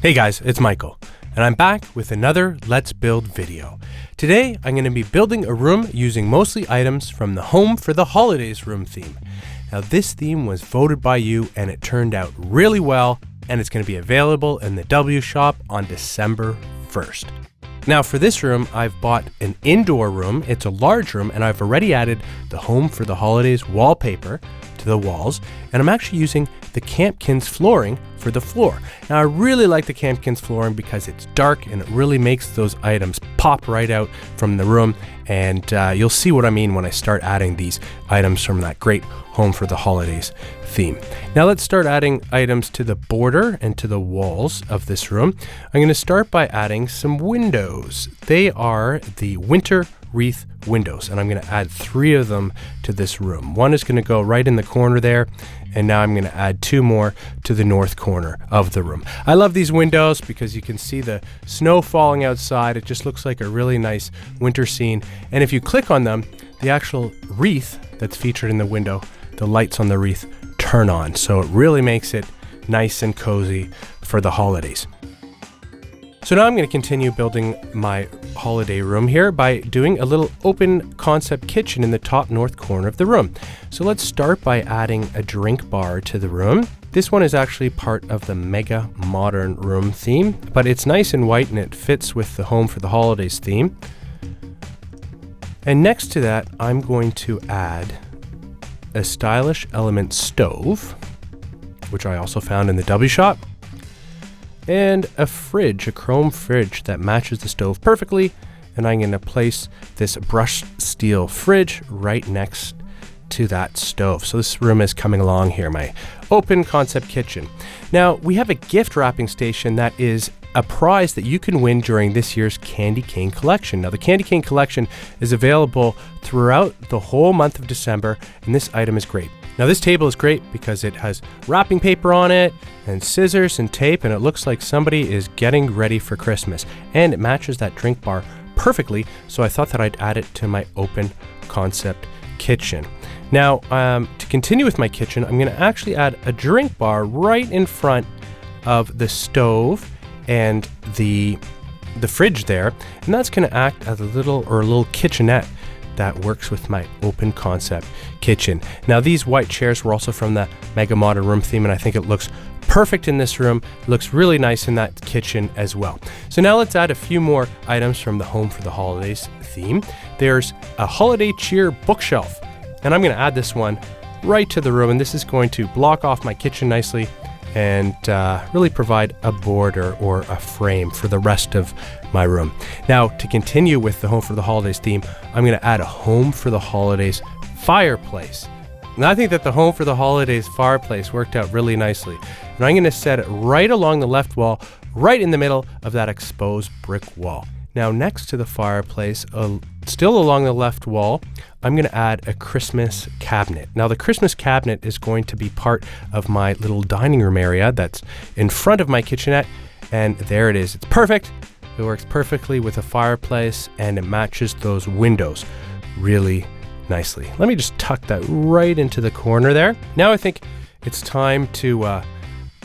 Hey guys, it's Michael, and I'm back with another Let's Build video. Today, I'm going to be building a room using mostly items from the Home for the Holidays room theme. Now this theme was voted by you and it turned out really well, and it's going to be available in the W shop on December 1st. Now for this room, I've bought an indoor room. It's a large room, and I've already added the Home for the Holidays wallpaper to the walls, and I'm actually using the Webkinz flooring for the floor. Now I really like the Webkinz flooring because it's dark and it really makes those items pop right out from the room, and you'll see what I mean when I start adding these items from that great Home for the Holidays theme. Now let's start adding items to the border and to the walls of this room. I'm going to start by adding some windows. They are the winter wreath windows, and I'm going to add 3 of them to this room. One is going to go right in the corner there, and now I'm going to add 2 more to the north corner of the room. I love these windows because you can see the snow falling outside. It just looks like a really nice winter scene, and if you click on them, the actual wreath that's featured in the window, the lights on the wreath turn on, so it really makes it nice and cozy for the holidays. So now I'm going to continue building my holiday room here by doing a little open concept kitchen in the top north corner of the room. So let's start by adding a drink bar to the room. This one is actually part of the Mega Modern Room theme, but it's nice and white and it fits with the Home for the Holidays theme. And next to that, I'm going to add a stylish element stove, which I also found in the W shop, and a fridge, a chrome fridge that matches the stove perfectly, and I'm going to place this brushed steel fridge right next to that stove. So this room is coming along here, my open concept kitchen. Now we have a gift wrapping station that is a prize that you can win during this year's Candy Cane collection. Now the Candy Cane collection is available throughout the whole month of December, and this item is great. Now this table is great because it has wrapping paper on it and scissors and tape, and it looks like somebody is getting ready for Christmas, and it matches that drink bar perfectly, so I thought that I'd add it to my open concept kitchen. Now to continue with my kitchen, I'm going to actually add a drink bar right in front of the stove and the fridge there, and that's going to act as a little kitchenette that works with my open concept kitchen. Now these white chairs were also from the Mega Modern Room theme, and I think it looks perfect in this room. It looks really nice in that kitchen as well. So now let's add a few more items from the Home for the Holidays theme. There's a holiday cheer bookshelf, and I'm going to add this one right to the room, and this is going to block off my kitchen nicely and really provide a border or a frame for the rest of my room. Now to continue with the Home for the Holidays theme, I'm going to add a Home for the Holidays fireplace. And I think that the Home for the Holidays fireplace worked out really nicely. And I'm going to set it right along the left wall, right in the middle of that exposed brick wall. Now next to the fireplace, still along the left wall, I'm going to add a Christmas cabinet. Now the Christmas cabinet is going to be part of my little dining room area that's in front of my kitchenette, and there it is. It's perfect. It works perfectly with a fireplace, and it matches those windows really nicely. Let me just tuck that right into the corner there. Now I think it's time to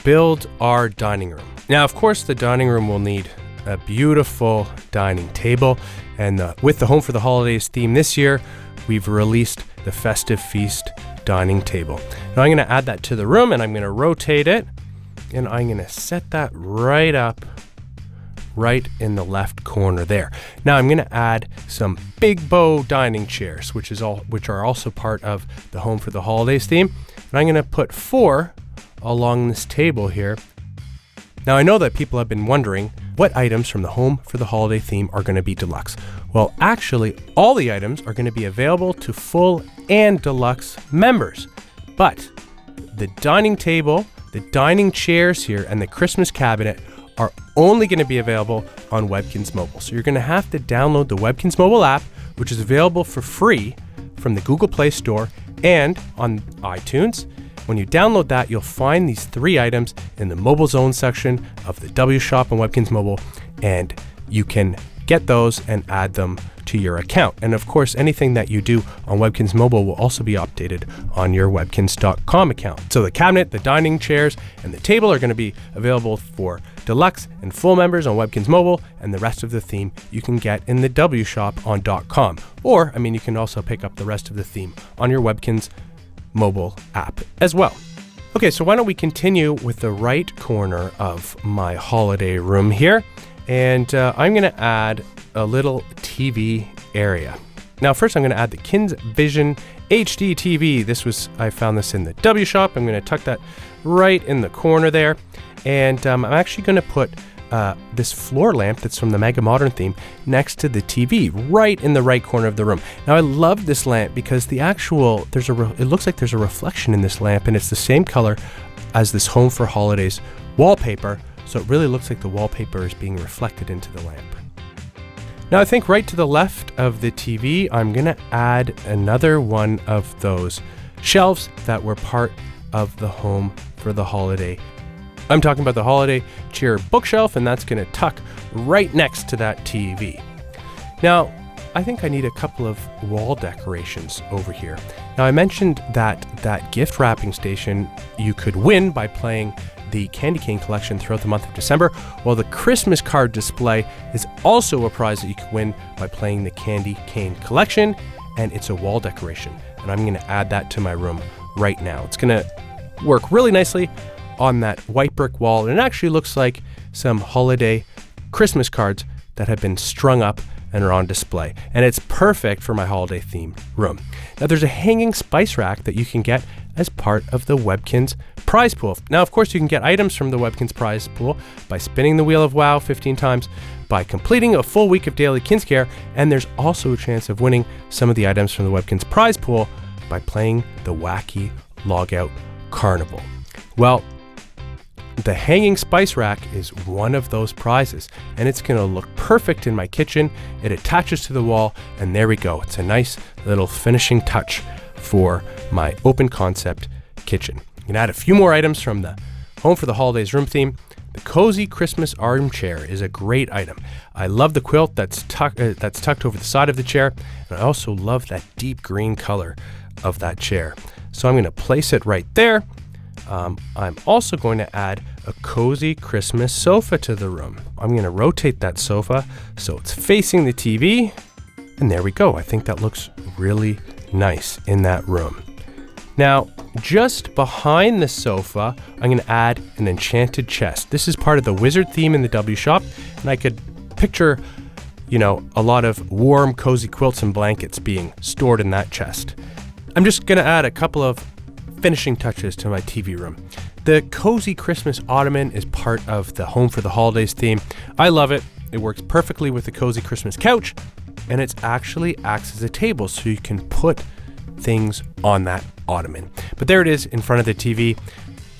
build our dining room. Now of course the dining room will need a beautiful dining table, and with the Home for the Holidays theme this year, we've released the Festive Feast dining table. Now I'm going to add that to the room, and I'm going to rotate it, and I'm going to set that right up right in the left corner there. Now I'm going to add some big bow dining chairs, which are also part of the Home for the Holidays theme, and I'm going to put 4 along this table here. Now I know that people have been wondering what items from the Home for the Holiday theme are going to be deluxe. Well, actually, all the items are going to be available to full and deluxe members. But the dining table, the dining chairs here, and the Christmas cabinet are only going to be available on Webkinz Mobile. So you're going to have to download the Webkinz Mobile app, which is available for free from the Google Play Store and on iTunes. When you download that, you'll find these 3 items in the mobile zone section of the W shop on Webkinz Mobile, and you can get those and add them to your account. And of course, anything that you do on Webkinz Mobile will also be updated on your Webkinz.com account. So the cabinet, the dining chairs, and the table are going to be available for Deluxe and Full members on Webkinz Mobile, and the rest of the theme you can get in the W shop on .com. Or, you can also pick up the rest of the theme on your Webkinz mobile app as well. Okay, so why don't we continue with the right corner of my holiday room here, and I'm going to add a little TV area. Now, first I'm going to add the Kinz Vision HD TV. I found this in the W shop. I'm going to tuck that right in the corner there. And I'm actually going to put this floor lamp that's from the Mega Modern theme next to the TV, right in the right corner of the room. Now, I love this lamp because it looks like there's a reflection in this lamp, and it's the same color as this Home for Holidays wallpaper. So it really looks like the wallpaper is being reflected into the lamp. Now, I think right to the left of the TV, I'm going to add another one of those shelves that were part of the Home for the Holiday. I'm talking about the Holiday Cheer bookshelf, and that's going to tuck right next to that TV. Now, I think I need a couple of wall decorations over here. Now, I mentioned that gift wrapping station you could win by playing the Candy Cane collection throughout the month of December. Well, the Christmas card display is also a prize that you can win by playing the Candy Cane collection, and it's a wall decoration. And I'm going to add that to my room right now. It's going to work really nicely on that white brick wall, and it actually looks like some holiday Christmas cards that have been strung up and are on display. And it's perfect for my holiday themed room. Now, there's a hanging spice rack that you can get as part of the Webkinz prize pool. Now, of course, you can get items from the Webkinz prize pool by spinning the Wheel of WoW 15 times, by completing a full week of daily Kinz-Care, and there's also a chance of winning some of the items from the Webkinz prize pool by playing the Wacky Logout Carnival. Well, the hanging spice rack is one of those prizes, and it's going to look perfect in my kitchen. It attaches to the wall, and there we go. It's a nice little finishing touch for my open concept kitchen. You can add a few more items from the Home for the Holidays room theme. The Cozy Christmas Armchair is a great item. I love the quilt that's tucked over the side of the chair, and I also love that deep green color of that chair. So I'm going to place it right there. I'm also going to add a cozy Christmas sofa to the room. I'm going to rotate that sofa so it's facing the TV, and there we go. I think that looks really nice in that room. Now, just behind the sofa, I'm going to add an Enchanted Chest. This is part of the Wizard theme in the W shop, and I could picture, a lot of warm, cozy quilts and blankets being stored in that chest. I'm just going to add a couple of finishing touches to my TV room. The Cozy Christmas Ottoman is part of the Home for the Holidays theme. I love it. It works perfectly with the Cozy Christmas couch, and it actually acts as a table so you can put things on that ottoman. But there it is in front of the TV,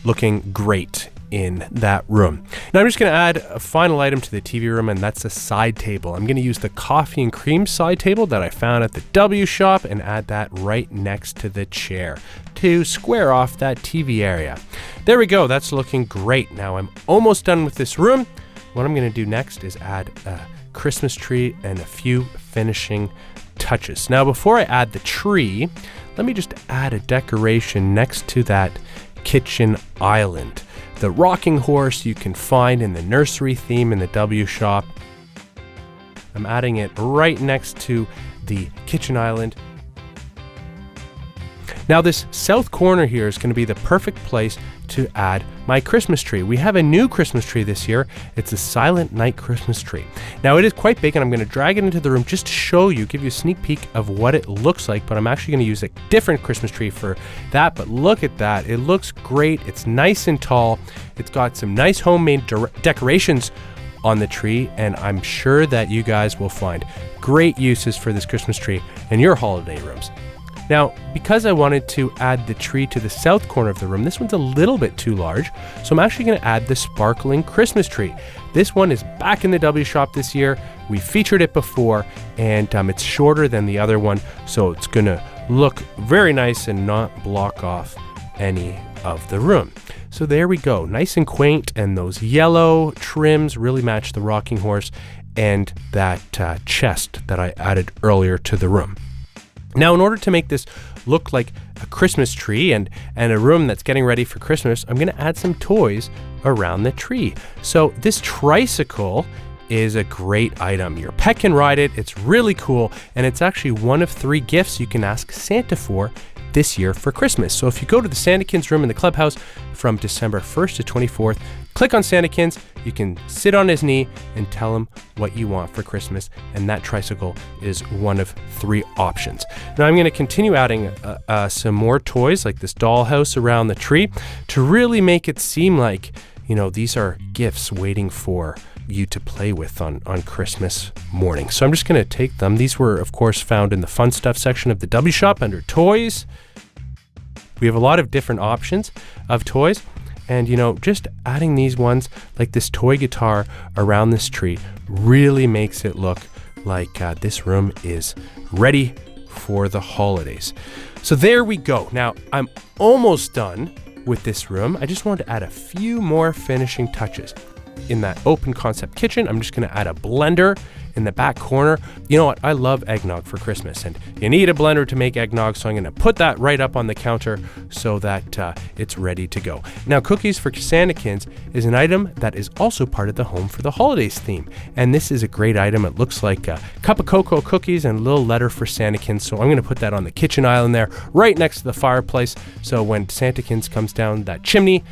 looking great in that room. Now I'm just going to add a final item to the TV room, and that's a side table. I'm going to use the coffee and cream side table that I found at the W shop and add that right next to the chair to square off that TV area. There we go. That's looking great. Now I'm almost done with this room. What I'm going to do next is add a Christmas tree and a few finishing touches. Now, before I add the tree, let me just add a decoration next to that kitchen island. The rocking horse you can find in the nursery theme in the W shop. I'm adding it right next to the kitchen island. Now, this south corner here is going to be the perfect place to add my Christmas tree. We have a new Christmas tree this year. It's a Silent Night Christmas tree. Now, it is quite big, and I'm going to drag it into the room just to show you, give you a sneak peek of what it looks like, but I'm actually going to use a different Christmas tree for that. But look at that. It looks great. It's nice and tall. It's got some nice homemade decorations on the tree, and I'm sure that you guys will find great uses for this Christmas tree in your holiday rooms. Now, because I wanted to add the tree to the south corner of the room, this one's a little bit too large, so I'm actually going to add the sparkling Christmas tree. This one is back in the W shop this year. We featured it before, and it's shorter than the other one, so it's going to look very nice and not block off any of the room. So there we go, nice and quaint, and those yellow trims really match the rocking horse and that chest that I added earlier to the room. Now, in order to make this look like a Christmas tree and a room that's getting ready for Christmas, I'm going to add some toys around the tree. So this tricycle is a great item. Your pet can ride it. It's really cool. And it's actually one of 3 gifts you can ask Santa for this year for Christmas. So if you go to the Santakins room in the clubhouse from December 1st to 24th, click on Santakins, you can sit on his knee and tell him what you want for Christmas. And that tricycle is one of 3 options. Now I'm going to continue adding some more toys like this dollhouse around the tree to really make it seem like, you know, these are gifts waiting for you to play with on Christmas morning. So I'm just going to take them. These were, of course, found in the fun stuff section of the W shop under toys. We have a lot of different options of toys. And, you know, just adding these ones like this toy guitar around this tree really makes it look like this room is ready for the holidays. So there we go. Now, I'm almost done with this room. I just want to add a few more finishing touches. In that open concept kitchen, I'm just going to add a blender in the back corner. You know what? I love eggnog for Christmas, and you need a blender to make eggnog, so I'm going to put that right up on the counter so that it's ready to go. Now, cookies for Santakins is an item that is also part of the Home for the Holidays theme, and this is a great item. It looks like a cup of cocoa cookies and a little letter for Santakins, so I'm going to put that on the kitchen island there, right next to the fireplace, so when Santakins comes down that chimney,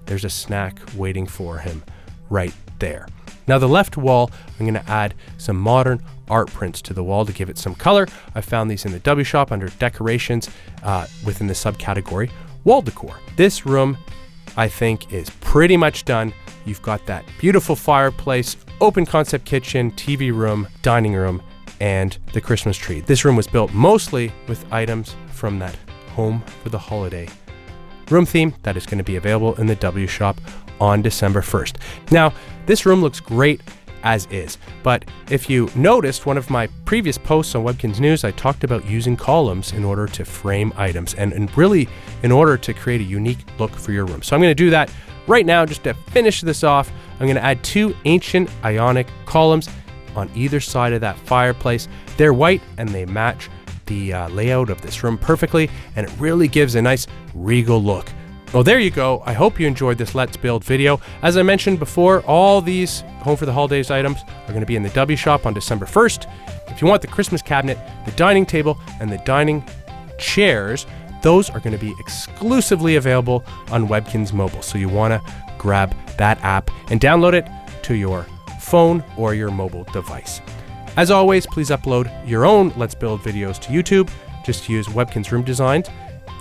there's a snack waiting for him right there. Now the left wall, I'm going to add some modern art prints to the wall to give it some color. I found these in the W shop under decorations within the subcategory wall decor. This room, I think, is pretty much done. You've got that beautiful fireplace, open concept kitchen, TV room, dining room, and the Christmas tree. This room was built mostly with items from that Home for the Holiday room theme that is going to be available in the W shop on December 1st. Now, this room looks great as is, but if you noticed one of my previous posts on Webkinz News, I talked about using columns in order to frame items and really in order to create a unique look for your room. So I'm going to do that right now. Just to finish this off, I'm going to add 2 ancient Ionic columns on either side of that fireplace. They're white and they match the layout of this room perfectly, and it really gives a nice regal look. Well, there you go. I hope you enjoyed this Let's Build video. As I mentioned before, all these Home for the Holidays items are going to be in the W shop on December 1st. If you want the Christmas cabinet, the dining table, and the dining chairs, those are going to be exclusively available on Webkinz Mobile. So you want to grab that app and download it to your phone or your mobile device. As always, please upload your own Let's Build videos to YouTube. Just use Webkinz Room Designs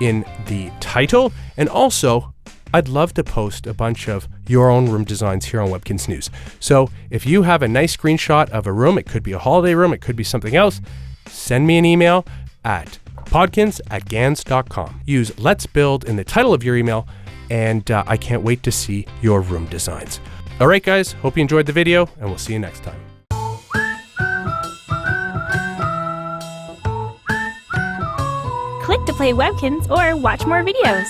in the title, and also I'd love to post a bunch of your own room designs here on Webkinz News. So if you have a nice screenshot of a room, it could be a holiday room, it could be something else, send me an email at podkins@gans.com. Use Let's Build in the title of your email, and I can't wait to see your room designs. All right, guys, hope you enjoyed the video, and we'll see you next time. Click to play Webkinz or watch more videos.